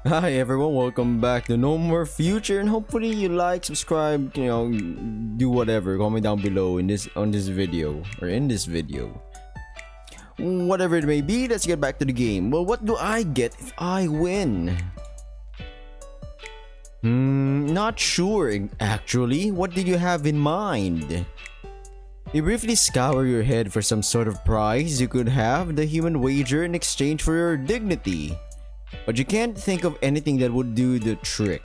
Hi everyone, welcome back to No More Future, and hopefully you like, subscribe, do whatever, comment down below in this video or in this video. Whatever it may be, let's get back to the game. Well, what do I get if I win? Not sure actually. What did you have in mind? You briefly scour your head for some sort of prize you could have the human wager in exchange for your dignity. But you can't think of anything that would do the trick.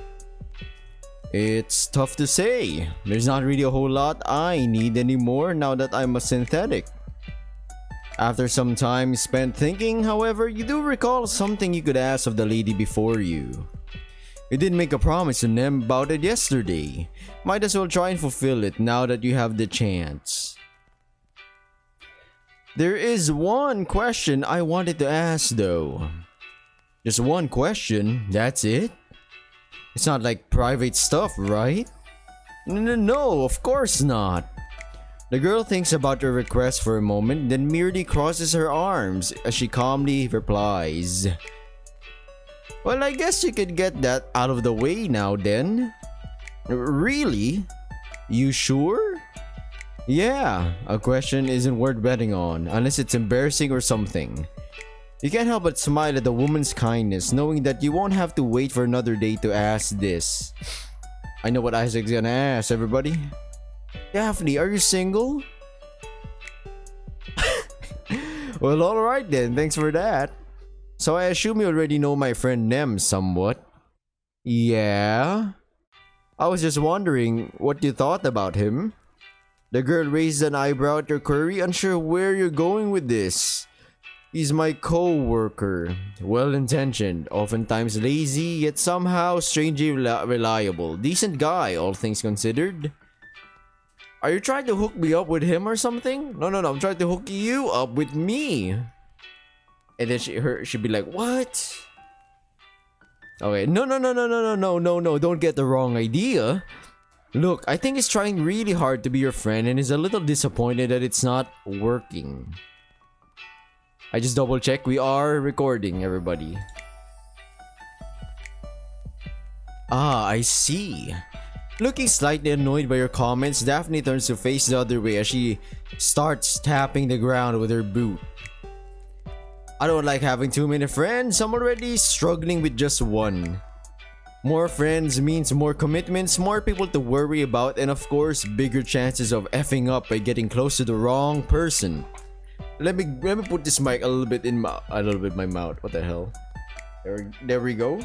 It's tough to say. There's not really a whole lot I need anymore now that I'm a synthetic. After some time spent thinking, however, you do recall something you could ask of the lady before you. You did make a promise to them about it yesterday. Might as well try and fulfill it now that you have the chance. There is one question I wanted to ask though. Just one question, that's it? It's not like private stuff, right? No, of course not. The girl thinks about her request for a moment, then merely crosses her arms as she calmly replies. Well, I guess you could get that out of the way now then. Really? You sure? Yeah, a question isn't worth betting on, unless it's embarrassing or something. You can't help but smile at the woman's kindness, knowing that you won't have to wait for another day to ask this. I know what Isaac's gonna ask, everybody. Daphne, are you single? Well, alright then, thanks for that. So I assume you already know my friend Nem somewhat. Yeah? I was just wondering what you thought about him. The girl raised an eyebrow at your query, unsure where you're going with this. He's my co-worker, well-intentioned, oftentimes lazy, yet somehow strangely reliable. Decent guy, all things considered. Are you trying to hook me up with him or something? No, I'm trying to hook you up with me. And then she'd be like, what? Okay, no, don't get the wrong idea. Look, I think he's trying really hard to be your friend and is a little disappointed that it's not working. I just double check, we are recording, everybody. Ah, I see. Looking slightly annoyed by your comments, Daphne turns to face the other way as she starts tapping the ground with her boot. I don't like having too many friends. I'm already struggling with just one. More friends means more commitments, more people to worry about, and of course, bigger chances of effing up by getting close to the wrong person. Let me put this mic a little bit in my mouth. What the hell? There we go.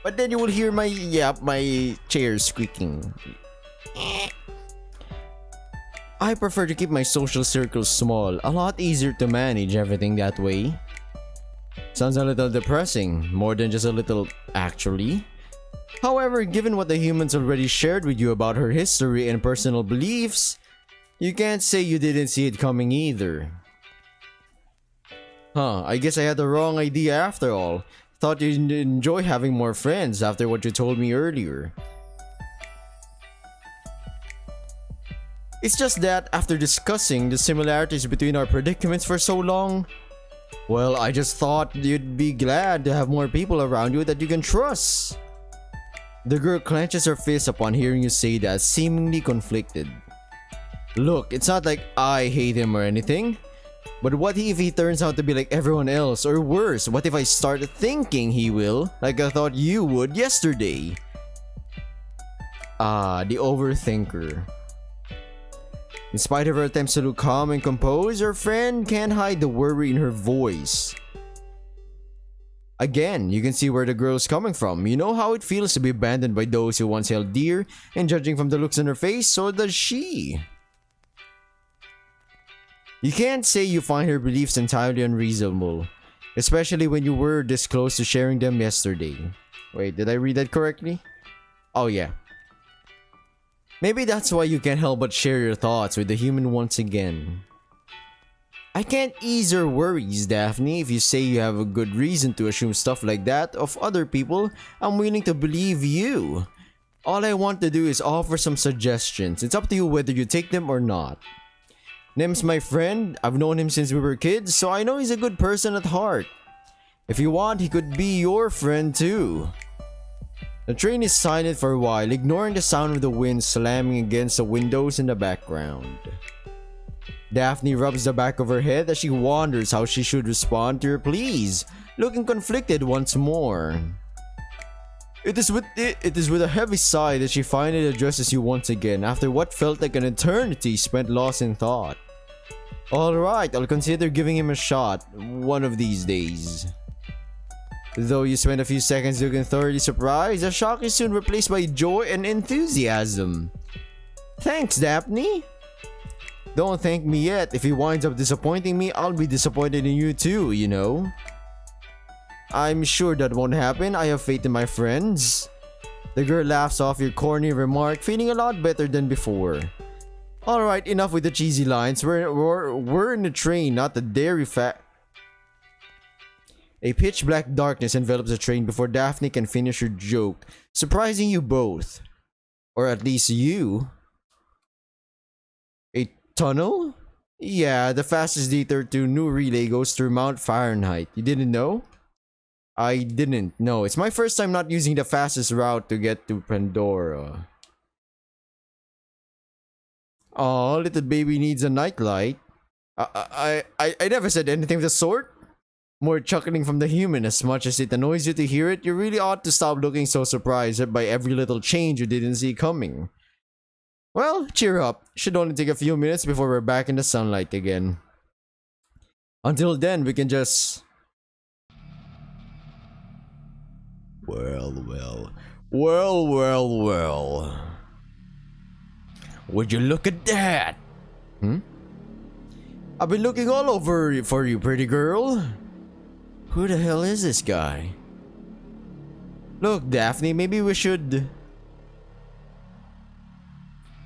But then you will hear my chair squeaking. I prefer to keep my social circles small. A lot easier to manage everything that way. Sounds a little depressing, more than just a little actually. However, given what the humans already shared with you about her history and personal beliefs, you can't say you didn't see it coming either. I guess I had the wrong idea after all. Thought you'd enjoy having more friends after what you told me earlier. It's just that after discussing the similarities between our predicaments for so long, well, I just thought you'd be glad to have more people around you that you can trust. The girl clenches her fist upon hearing you say that, seemingly conflicted. Look, it's not like I hate him or anything. But what if he turns out to be like everyone else? Or worse, what if I start thinking he will, like I thought you would yesterday? Ah, the overthinker. In spite of her attempts to look calm and composed, her friend can't hide the worry in her voice. Again, you can see where the girl's coming from. You know how it feels to be abandoned by those who once held dear, and judging from the looks on her face, so does she. You can't say you find her beliefs entirely unreasonable, especially when you were this close to sharing them yesterday. Wait, did I read that correctly? Oh yeah. Maybe that's why you can't help but share your thoughts with the human once again. I can't ease your worries, Daphne. If you say you have a good reason to assume stuff like that of other people, I'm willing to believe you. All I want to do is offer some suggestions. It's up to you whether you take them or not. Nem's my friend. I've known him since we were kids, so I know he's a good person at heart. If you want, he could be your friend too. The train is silent for a while, ignoring the sound of the wind slamming against the windows in the background. Daphne rubs the back of her head as she wonders how she should respond to her pleas, looking conflicted once more. It is with a heavy sigh that she finally addresses you once again after what felt like an eternity spent lost in thought. Alright, I'll consider giving him a shot one of these days. Though you spend a few seconds looking thoroughly surprised, the shock is soon replaced by joy and enthusiasm. Thanks, Daphne. Don't thank me yet. If he winds up disappointing me, I'll be disappointed in you too, you know. I'm sure that won't happen. I have faith in my friends. The girl laughs off your corny remark, feeling a lot better than before. Alright, enough with the cheesy lines. We're in the train, not the dairy fact. A pitch black darkness envelops the train before Daphne can finish her joke, surprising you both. Or at least you. A tunnel? Yeah, the fastest detour to New Relay goes through Mount Fahrenheit. You didn't know? I didn't know. It's my first time not using the fastest route to get to Pandora. Aw, little baby needs a nightlight. I never said anything of the sort. More chuckling from the human. As much as it annoys you to hear it, you really ought to stop looking so surprised by every little change you didn't see coming. Well, cheer up. Should only take a few minutes before we're back in the sunlight again. Until then, we can just... Well. Would you look at that? I've been looking all over for you, pretty girl. Who the hell is this guy? Look, Daphne, maybe we should...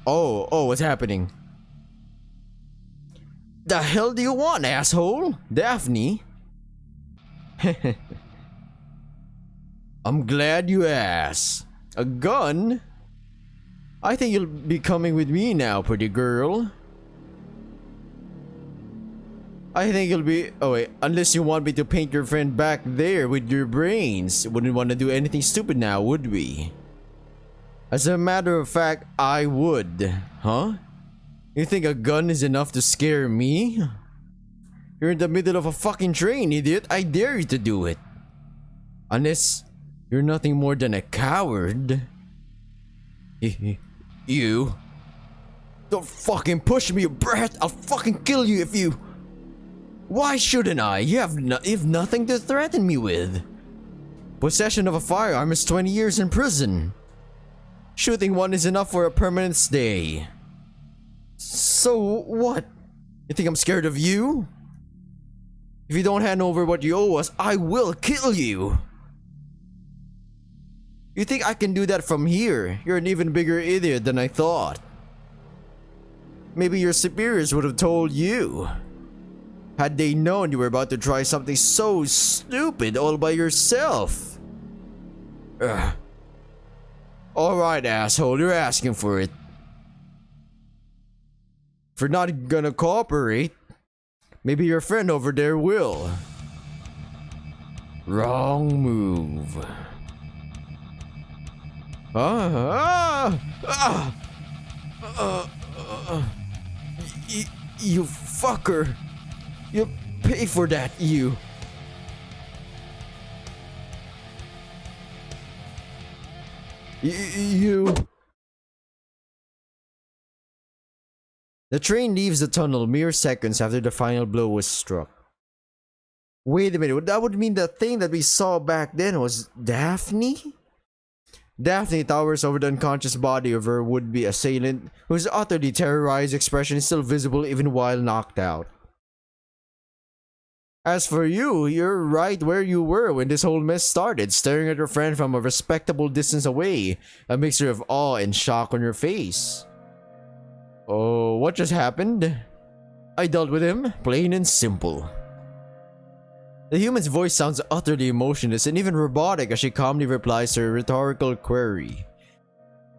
Oh, what's happening? The hell do you want, asshole? Daphne? I'm glad you asked. A gun? I think you'll be coming with me now, pretty girl. I think you'll be... Oh wait, unless you want me to paint your friend back there with your brains. Wouldn't want to do anything stupid now, would we? As a matter of fact, I would. Huh? You think a gun is enough to scare me? You're in the middle of a fucking train, idiot. I dare you to do it. Unless you're nothing more than a coward. You. Don't fucking push me, you brat. I'll fucking kill you if you... Why shouldn't I? You have nothing to threaten me with. Possession of a firearm is 20 years in prison. Shooting one is enough for a permanent stay. So what? You think I'm scared of you? If you don't hand over what you owe us, I will kill you. You think I can do that from here? You're an even bigger idiot than I thought. Maybe your superiors would have told you. Had they known you were about to try something so stupid all by yourself. Ugh. Alright, asshole, you're asking for it. If you're not gonna cooperate, maybe your friend over there will. Wrong move. You fucker. You'll pay for that, you. You. The train leaves the tunnel mere seconds after the final blow was struck. Wait a minute, that would mean the thing that we saw back then was Daphne? Daphne towers over the unconscious body of her would-be assailant, whose utterly terrorized expression is still visible even while knocked out. As for you, you're right where you were when this whole mess started, staring at your friend from a respectable distance away, a mixture of awe and shock on your face. Oh, what just happened? I dealt with him, plain and simple. The human's voice sounds utterly emotionless and even robotic as she calmly replies to her rhetorical query.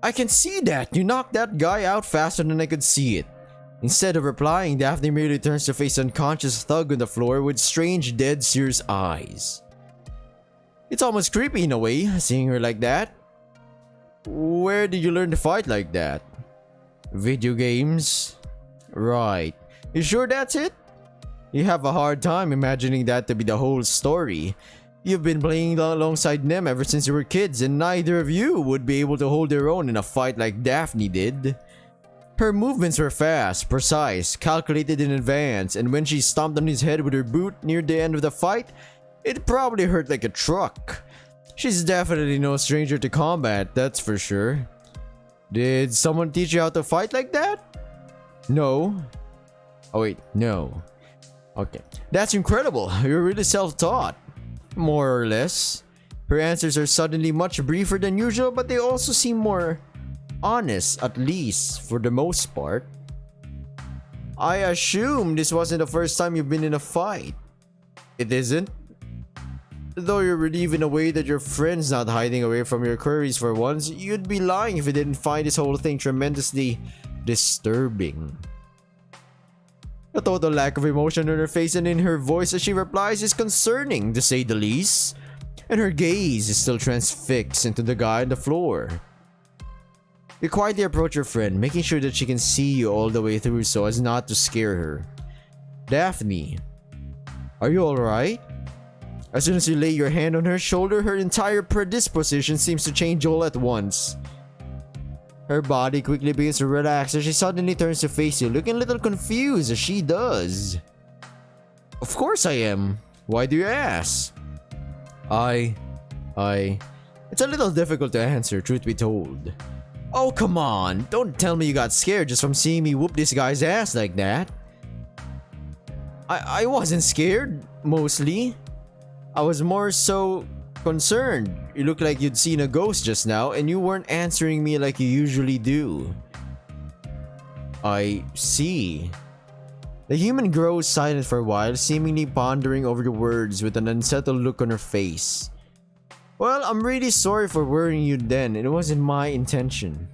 I can see that! You knocked that guy out faster than I could see it. Instead of replying, Daphne merely turns to face the unconscious thug on the floor with strange, dead, serious eyes. It's almost creepy in a way, seeing her like that. Where did you learn to fight like that? Video games? Right. You sure that's it? You have a hard time imagining that to be the whole story. You've been playing alongside Nem ever since you were kids, and neither of you would be able to hold their own in a fight like Daphne did. Her movements were fast, precise, calculated in advance, and when she stomped on his head with her boot near the end of the fight, it probably hurt like a truck. She's definitely no stranger to combat, that's for sure. Did someone teach you how to fight like that? No. Oh wait, no. Okay. That's incredible. You're really self-taught. More or less. Her answers are suddenly much briefer than usual, but they also seem more honest, at least for the most part. I assume this wasn't the first time you've been in a fight. It isn't? Though you're relieved in a way that your friend's not hiding away from your queries for once, you'd be lying if you didn't find this whole thing tremendously disturbing. The total lack of emotion on her face and in her voice as she replies is concerning, to say the least. And her gaze is still transfixed into the guy on the floor. You quietly approach your friend, making sure that she can see you all the way through so as not to scare her. Daphne, are you alright? As soon as you lay your hand on her shoulder, her entire predisposition seems to change all at once. Her body quickly begins to relax as she suddenly turns to face you, looking a little confused as she does. Of course I am. Why do you ask? It's a little difficult to answer, truth be told. Oh, come on. Don't tell me you got scared just from seeing me whoop this guy's ass like that. I wasn't scared, mostly. I was more so concerned. You looked like you'd seen a ghost just now and you weren't answering me like you usually do. I see. The human grows silent for a while, seemingly pondering over the words with an unsettled look on her face. Well, I'm really sorry for worrying you then. It wasn't my intention.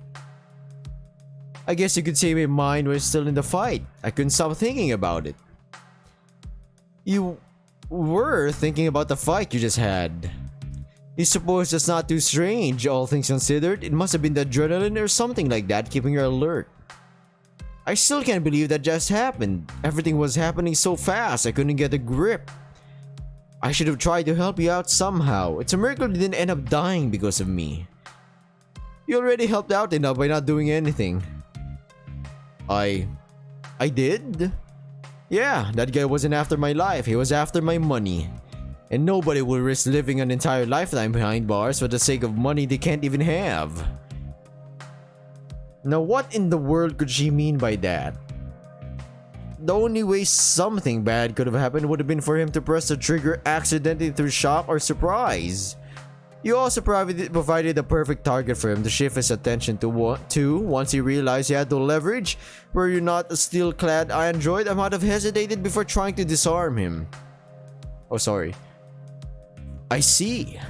I guess you could say my mind was still in the fight. I couldn't stop thinking about it. You were thinking about the fight you just had. You suppose that's not too strange, all things considered? It must have been the adrenaline or something like that keeping you alert. I still can't believe that just happened. Everything was happening so fast I couldn't get a grip. I should have tried to help you out somehow. It's a miracle you didn't end up dying because of me. You already helped out enough by not doing anything. I did? Yeah, that guy wasn't after my life, he was after my money. And nobody will risk living an entire lifetime behind bars for the sake of money they can't even have. Now what in the world could she mean by that? The only way something bad could have happened would have been for him to press the trigger accidentally through shock or surprise. You also provided a perfect target for him to shift his attention to once he realized he had to leverage. Were you not a steel-clad android, I might have hesitated before trying to disarm him. Oh, sorry. I see.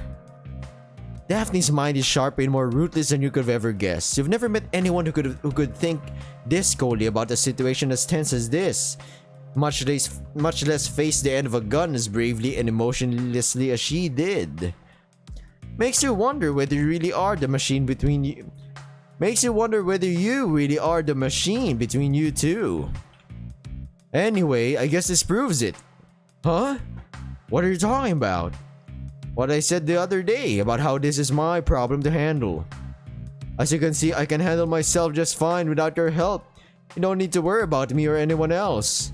Daphne's mind is sharper and more ruthless than you could have ever guessed. You've never met anyone who could think this coldly about a situation as tense as this. Much less face the end of a gun as bravely and emotionlessly as she did. Makes you wonder whether you really are the machine between you. Makes you wonder whether you really are the machine between you two. Anyway, I guess this proves it. Huh? What are you talking about? What I said the other day about how this is my problem to handle. As you can see, I can handle myself just fine without your help. You don't need to worry about me or anyone else.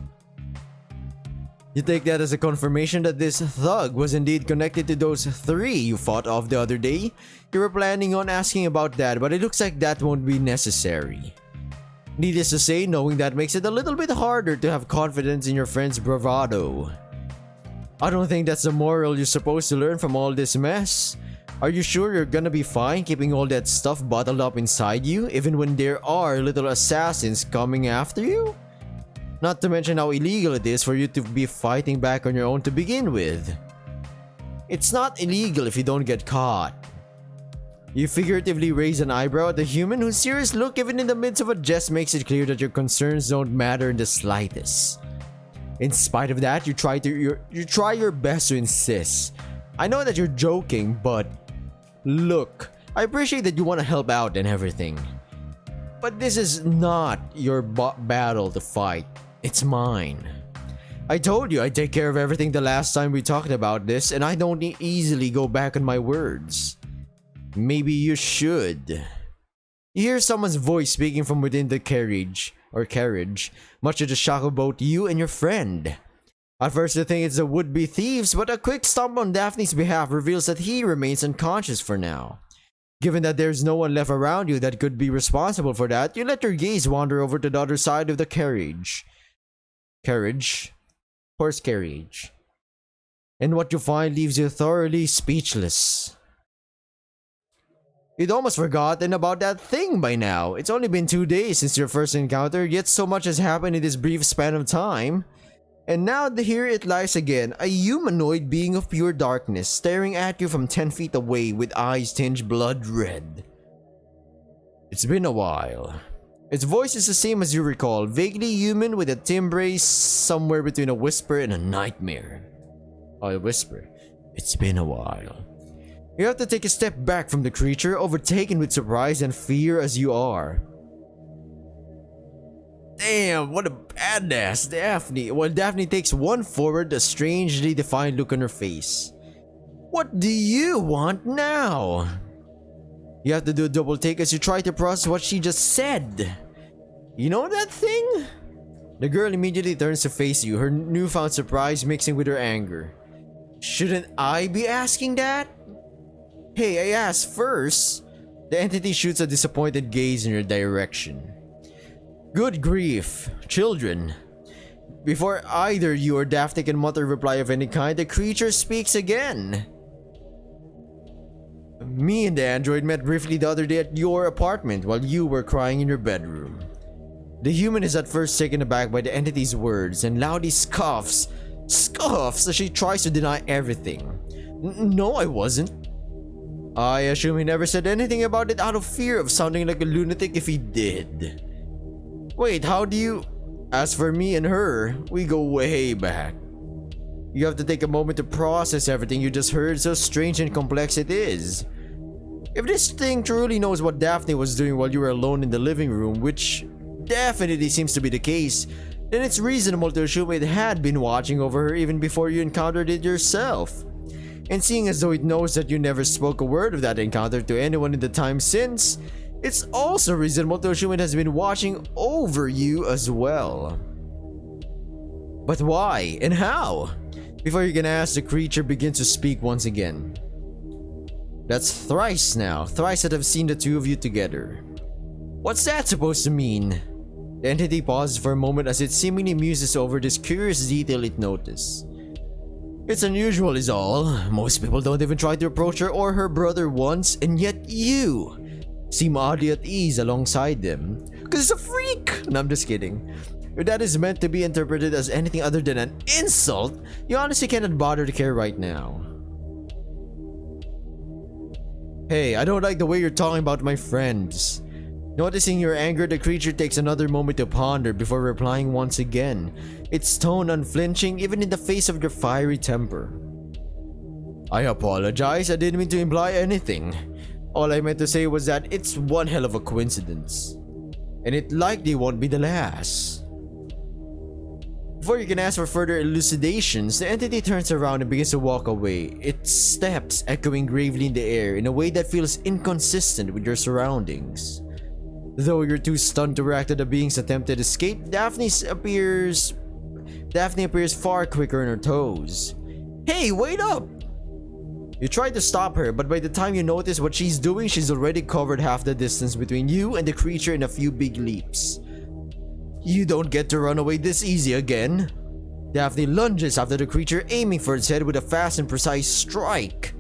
You take that as a confirmation that this thug was indeed connected to those three you fought off the other day? You were planning on asking about that, but it looks like that won't be necessary. Needless to say, knowing that makes it a little bit harder to have confidence in your friend's bravado. I don't think that's the moral you're supposed to learn from all this mess. Are you sure you're gonna be fine keeping all that stuff bottled up inside you, even when there are little assassins coming after you? Not to mention how illegal it is for you to be fighting back on your own to begin with. It's not illegal if you don't get caught. You figuratively raise an eyebrow at the human whose serious look even in the midst of a jest makes it clear that your concerns don't matter in the slightest. In spite of that, you try your best to insist. I know that you're joking, but look, I appreciate that you want to help out and everything. But this is not your battle to fight. It's mine. I told you I'd take care of everything the last time we talked about this, and I don't easily go back on my words. Maybe you should. You hear someone's voice speaking from within the carriage, much to the shock of both you and your friend. At first you think it's the would-be thieves, but a quick stomp on Daphne's behalf reveals that he remains unconscious for now. Given that there's no one left around you that could be responsible for that, you let your gaze wander over to the other side of the carriage. Horse carriage. And what you find leaves you thoroughly speechless. You'd almost forgotten about that thing by now. It's only been 2 days since your first encounter, yet so much has happened in this brief span of time. And now here it lies again, a humanoid being of pure darkness, staring at you from 10 feet away with eyes tinged blood red. It's been a while. Its voice is the same as you recall, vaguely human with a timbre somewhere between a whisper and a nightmare. A whisper. It's been a while. You have to take a step back from the creature, overtaken with surprise and fear as you are. Damn, what a badass, Daphne. While Daphne takes one forward, a strangely defiant look on her face. What do you want now? You have to do a double take as you try to process what she just said. You know that thing? The girl immediately turns to face you, her newfound surprise mixing with her anger. Shouldn't I be asking that? Hey, I asked first. The entity shoots a disappointed gaze in your direction. Good grief, children. Before either you or Daphne can mutter a reply of any kind, the creature speaks again. Me and the android met briefly the other day at your apartment while you were crying in your bedroom. The human is at first taken aback by the entity's words and loudly scoffs as she tries to deny everything. No, I wasn't. I assume he never said anything about it out of fear of sounding like a lunatic if he did. Wait, how do you... As for me and her, we go way back. You have to take a moment to process everything you just heard, so strange and complex it is. If this thing truly knows what Daphne was doing while you were alone in the living room, which definitely seems to be the case, then it's reasonable to assume it had been watching over her even before you encountered it yourself. And seeing as though it knows that you never spoke a word of that encounter to anyone in the time since, it's also reasonable to assume it has been watching over you as well. But why and how? Before you can ask, the creature begins to speak once again. That's thrice now, thrice that I've seen the two of you together. What's that supposed to mean? The entity pauses for a moment as it seemingly muses over this curious detail it noticed. It's unusual is all. Most people don't even try to approach her or her brother once, and yet you seem oddly at ease alongside them. Cause it's a freak! No, I'm just kidding. If that is meant to be interpreted as anything other than an insult, you honestly cannot bother to care right now. Hey, I don't like the way you're talking about my friends. Noticing your anger, the creature takes another moment to ponder before replying once again, its tone unflinching even in the face of your fiery temper. I apologize, I didn't mean to imply anything. All I meant to say was that it's one hell of a coincidence. And it likely won't be the last. Before you can ask for further elucidations, the entity turns around and begins to walk away, its steps echoing gravely in the air in a way that feels inconsistent with your surroundings. Though you're too stunned to react to the being's attempted escape, Daphne appears far quicker on her toes. Hey, wait up! You try to stop her, but by the time you notice what she's doing, she's already covered half the distance between you and the creature in a few big leaps. You don't get to run away this easy again. Daphne lunges after the creature, aiming for its head with a fast and precise strike,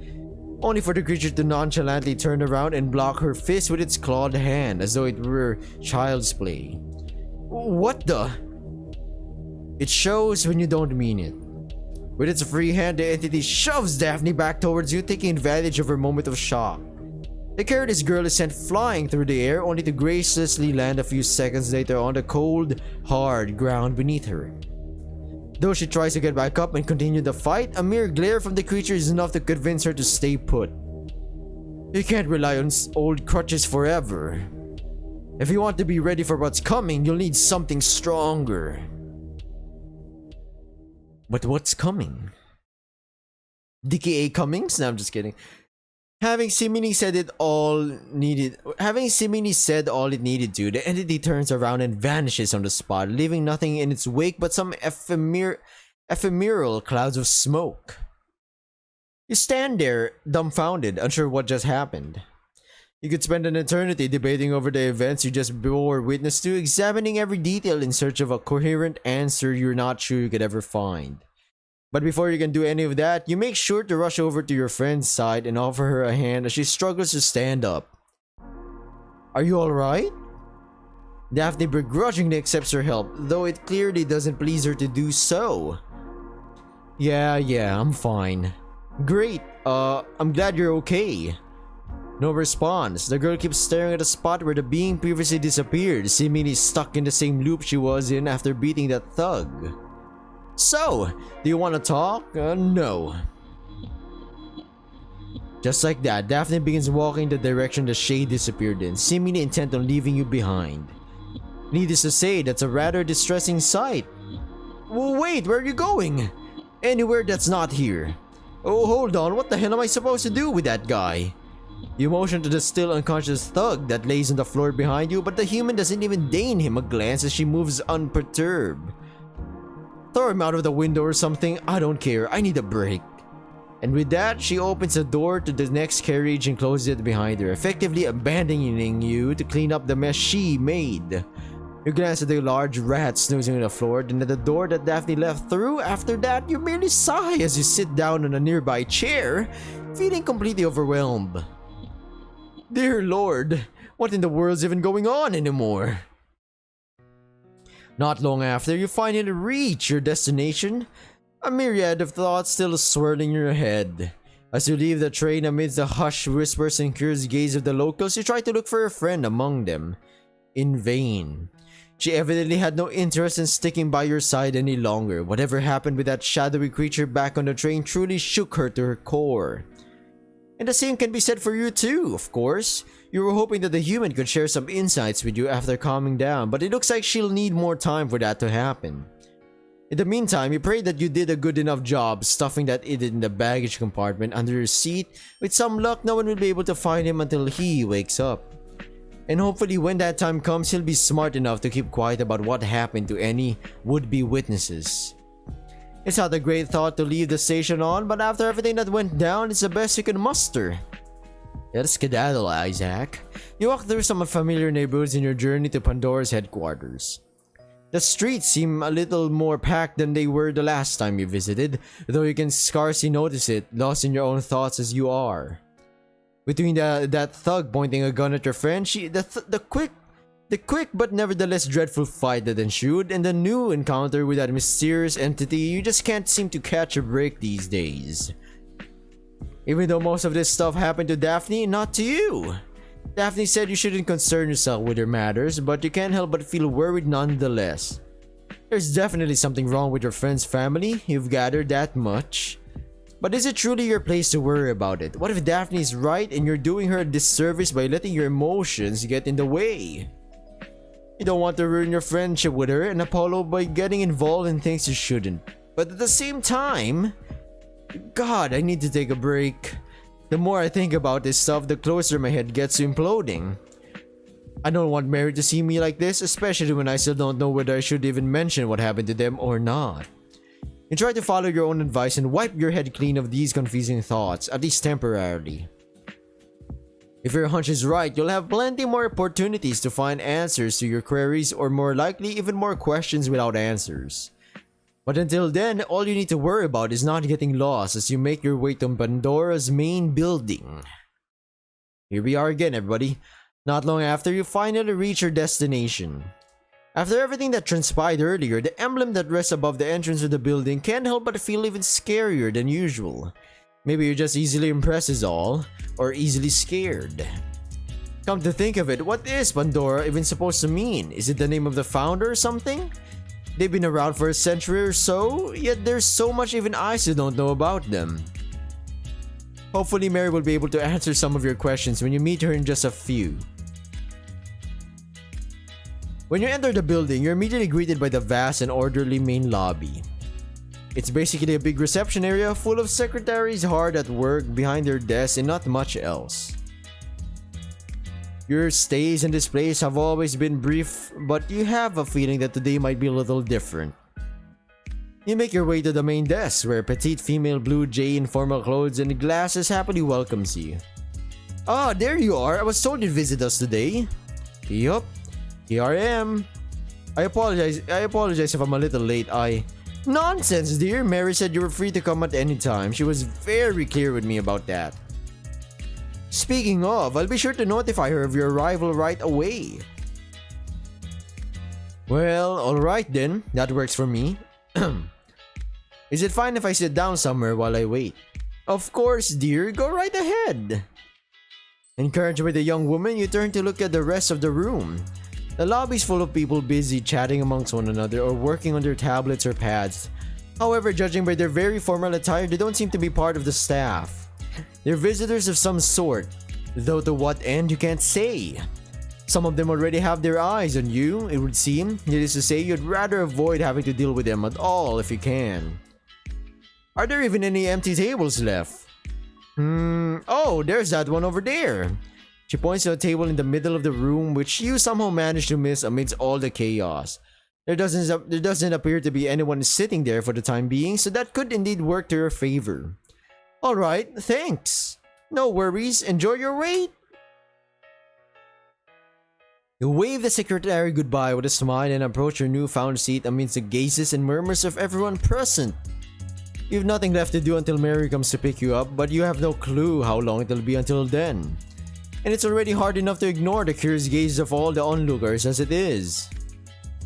only for the creature to nonchalantly turn around and block her fist with its clawed hand as though it were child's play. What the? It shows when you don't mean it. With its free hand, the entity shoves Daphne back towards you, taking advantage of her moment of shock. The careless girl is sent flying through the air, only to graciously land a few seconds later on the cold, hard ground beneath her. Though she tries to get back up and continue the fight, a mere glare from the creature is enough to convince her to stay put. You can't rely on old crutches forever. If you want to be ready for what's coming, you'll need something stronger. But what's coming? DKA Cummings? No, I'm just kidding. Having seemingly said all it needed to, the entity turns around and vanishes on the spot, leaving nothing in its wake but some ephemeral clouds of smoke. You stand there, dumbfounded, unsure what just happened. You could spend an eternity debating over the events you just bore witness to, examining every detail in search of a coherent answer you're not sure you could ever find. But before you can do any of that, you make sure to rush over to your friend's side and offer her a hand as she struggles to stand up. Are you alright? Daphne begrudgingly accepts her help, though it clearly doesn't please her to do so. Yeah, I'm fine. Great, I'm glad you're okay. No response. The girl keeps staring at the spot where the being previously disappeared, seemingly stuck in the same loop she was in after beating that thug. So, do you want to talk? No. Just like that, Daphne begins walking the direction the shade disappeared in, seemingly intent on leaving you behind. Needless to say, that's a rather distressing sight. Well, wait, where are you going? Anywhere that's not here. Oh, hold on, what the hell am I supposed to do with that guy? You motion to the still unconscious thug that lays on the floor behind you, but the human doesn't even deign him a glance as she moves unperturbed. Throw him out of the window or something, I don't care, I need a break. And with that, she opens the door to the next carriage and closes it behind her, effectively abandoning you to clean up the mess she made. You glance at the large rat snoozing on the floor, then at the door that Daphne left through. After that, you merely sigh as you sit down on a nearby chair, feeling completely overwhelmed. Dear Lord, what in the world's even going on anymore? Not long after, you finally reach your destination, a myriad of thoughts still swirling in your head. As you leave the train amidst the hushed whispers and curious gaze of the locals, you try to look for a friend among them. In vain. She evidently had no interest in sticking by your side any longer. Whatever happened with that shadowy creature back on the train truly shook her to her core. And the same can be said for you too, of course. You were hoping that the human could share some insights with you after calming down, but it looks like she'll need more time for that to happen. In the meantime, you pray that you did a good enough job stuffing that idiot in the baggage compartment under your seat. With some luck, no one will be able to find him until he wakes up. And hopefully when that time comes, he'll be smart enough to keep quiet about what happened to any would-be witnesses. It's not a great thought to leave the station on, but after everything that went down, it's the best you can muster. Let's skedaddle, Isaac. You walk through some familiar neighborhoods in your journey to Pandora's headquarters. The streets seem a little more packed than they were the last time you visited, though you can scarcely notice it, lost in your own thoughts as you are. Between that thug pointing a gun at your friend, the quick but nevertheless dreadful fight that ensued, and the new encounter with that mysterious entity, you just can't seem to catch a break these days. Even though most of this stuff happened to Daphne, not to you. Daphne said you shouldn't concern yourself with her matters, but you can't help but feel worried nonetheless. There's definitely something wrong with your friend's family, you've gathered that much. But is it truly your place to worry about it? What if Daphne is right and you're doing her a disservice by letting your emotions get in the way? You don't want to ruin your friendship with her and Apollo by getting involved in things you shouldn't. But at the same time, God, I need to take a break. The more I think about this stuff, the closer my head gets to imploding. I don't want Mary to see me like this, especially when I still don't know whether I should even mention what happened to them or not. You try to follow your own advice and wipe your head clean of these confusing thoughts, at least temporarily. If your hunch is right, you'll have plenty more opportunities to find answers to your queries, or more likely, even more questions without answers. But until then, all you need to worry about is not getting lost as you make your way to Pandora's main building. Here we are again, everybody. Not long after, you finally reach your destination. After everything that transpired earlier, the emblem that rests above the entrance of the building can't help but feel even scarier than usual. Maybe you're just easily impressed is all, or easily scared. Come to think of it, what is Pandora even supposed to mean? Is it the name of the founder or something? They've been around for a century or so, yet there's so much even I still don't know about them. Hopefully Mary will be able to answer some of your questions when you meet her in just a few. When you enter the building, you're immediately greeted by the vast and orderly main lobby. It's basically a big reception area full of secretaries hard at work behind their desks and not much else. Your stays in this place have always been brief, but you have a feeling that today might be a little different. You make your way to the main desk, where a petite female blue jay in formal clothes and glasses happily welcomes you. Ah, there you are. I was told you'd visit us today. Yup, here I am. I apologize if I'm a little late. Nonsense, dear. Mary said you were free to come at any time. She was very clear with me about that. Speaking of, I'll be sure to notify her of your arrival right away. Well, alright then. That works for me. Is it fine if I sit down somewhere while I wait? Of course, dear. Go right ahead. Encouraged by the young woman, you turn to look at the rest of the room. The lobby's full of people busy chatting amongst one another or working on their tablets or pads. However, judging by their very formal attire, they don't seem to be part of the staff. They're visitors of some sort, though to what end you can't say. Some of them already have their eyes on you, it would seem. Needless to say, you'd rather avoid having to deal with them at all if you can. Are there even any empty tables left? Oh, there's that one over there. She points to a table in the middle of the room, which you somehow manage to miss amidst all the chaos. There doesn't appear to be anyone sitting there for the time being, so that could indeed work to your favor. Alright, thanks. No worries, enjoy your wait. You wave the secretary goodbye with a smile and approach your newfound seat amidst the gazes and murmurs of everyone present. You have nothing left to do until Mary comes to pick you up, but you have no clue how long it'll be until then. And it's already hard enough to ignore the curious gaze of all the onlookers as it is.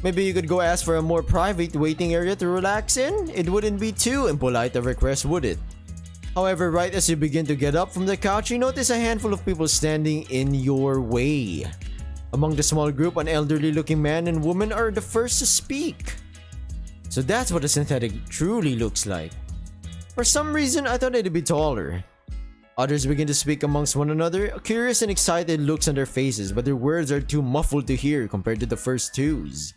Maybe you could go ask for a more private waiting area to relax in? It wouldn't be too impolite a request, would it? However, right as you begin to get up from the couch, you notice a handful of people standing in your way. Among the small group, an elderly looking man and woman are the first to speak. So that's what a synthetic truly looks like. For some reason, I thought it'd be taller. Others begin to speak amongst one another, curious and excited looks on their faces, but their words are too muffled to hear compared to the first twos.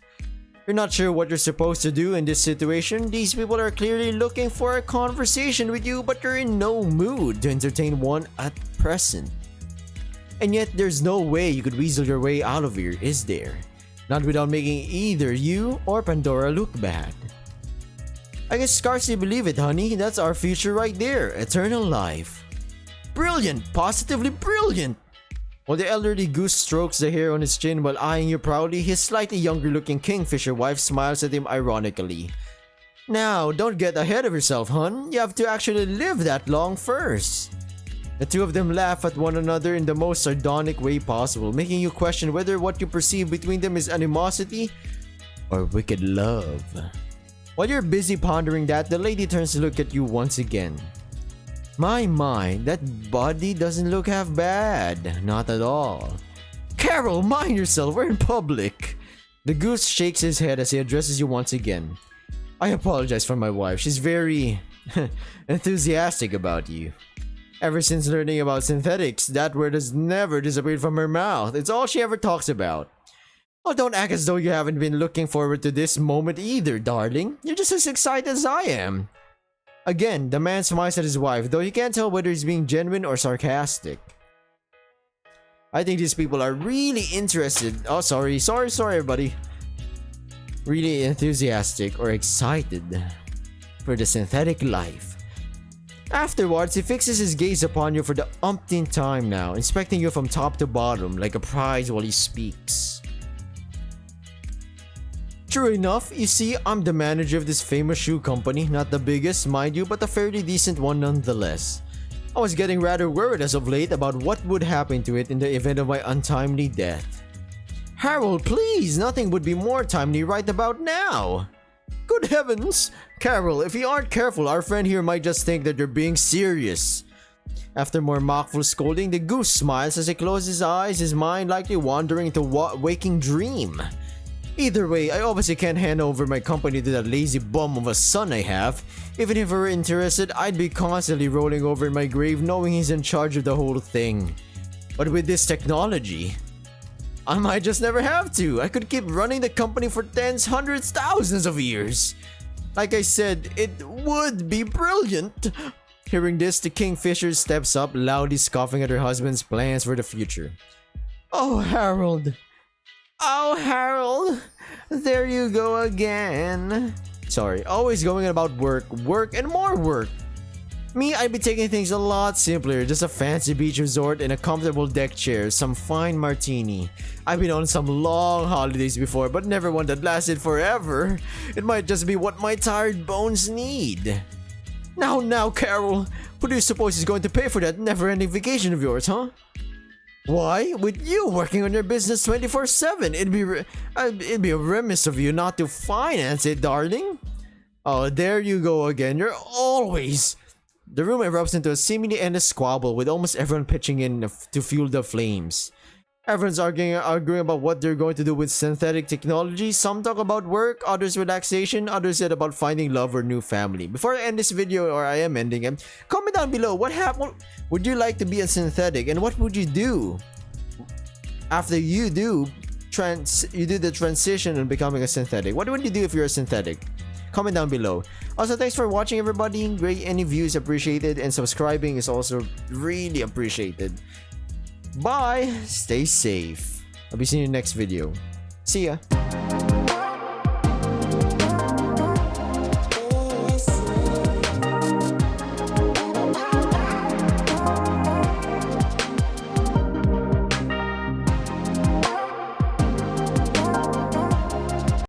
You're not sure what you're supposed to do in this situation. These people are clearly looking for a conversation with you, but you're in no mood to entertain one at present. And yet, there's no way you could weasel your way out of here, is there? Not without making either you or Pandora look bad. I can scarcely believe it, honey. That's our future right there. Eternal life. Brilliant! Positively brilliant! While the elderly goose strokes the hair on his chin while eyeing you proudly, his slightly younger looking kingfisher wife smiles at him ironically. Now, don't get ahead of yourself, hun. You have to actually live that long first. The two of them laugh at one another in the most sardonic way possible, making you question whether what you perceive between them is animosity or wicked love. While you're busy pondering that, the lady turns to look at you once again. My, that body doesn't look half bad. Not at all. Carol, mind yourself, we're in public. The goose shakes his head as he addresses you once again. I apologize for my wife. She's very enthusiastic about you. Ever since learning about synthetics, that word has never disappeared from her mouth. It's all she ever talks about. Oh, don't act as though you haven't been looking forward to this moment either, darling. You're just as excited as I am. Again, the man smiles at his wife, though you can't tell whether he's being genuine or sarcastic. I think these people are really interested. Oh, sorry, everybody. Really enthusiastic or excited for the synthetic life. Afterwards, he fixes his gaze upon you for the umpteenth time now, inspecting you from top to bottom like a prize while he speaks. True enough, you see, I'm the manager of this famous shoe company, not the biggest, mind you, but a fairly decent one nonetheless. I was getting rather worried as of late about what would happen to it in the event of my untimely death. Harold, please, nothing would be more timely right about now. Good heavens! Carol, if you aren't careful, our friend here might just think that you're being serious. After more mockful scolding, the goose smiles as he closes his eyes, his mind likely wandering into a waking dream. Either way, I obviously can't hand over my company to that lazy bum of a son I have. Even if I were interested, I'd be constantly rolling over in my grave knowing he's in charge of the whole thing. But with this technology, I might just never have to. I could keep running the company for tens, hundreds, thousands of years. Like I said, it would be brilliant. Hearing this, the Kingfisher steps up, loudly scoffing at her husband's plans for the future. Oh, Harold. Oh, Harold. There you go again. Sorry, always going about work, work, and more work. Me, I'd be taking things a lot simpler. Just a fancy beach resort and a comfortable deck chair, some fine martini. I've been on some long holidays before, but never one that lasted forever. It might just be what my tired bones need. Now, Carol, who do you suppose is going to pay for that never-ending vacation of yours, huh? Why? With you working on your business 24/7, it'd be remiss of you not to finance it, darling. Oh, there you go again. You're always... The room erupts into a seemingly endless squabble with almost everyone pitching in to fuel the flames. Everyone's arguing about what they're going to do with synthetic technology. Some talk about work, others relaxation, others said about finding love or new family. Before I end this video, or I am ending it, comment down below what would you like to be a synthetic, and what would you do after you do the transition and becoming a synthetic? What would you do if you're a synthetic? Comment down below. Also, thanks for watching, everybody. Great, any views appreciated, and subscribing is also really appreciated. Bye. Stay safe. I'll be seeing you next video. See ya.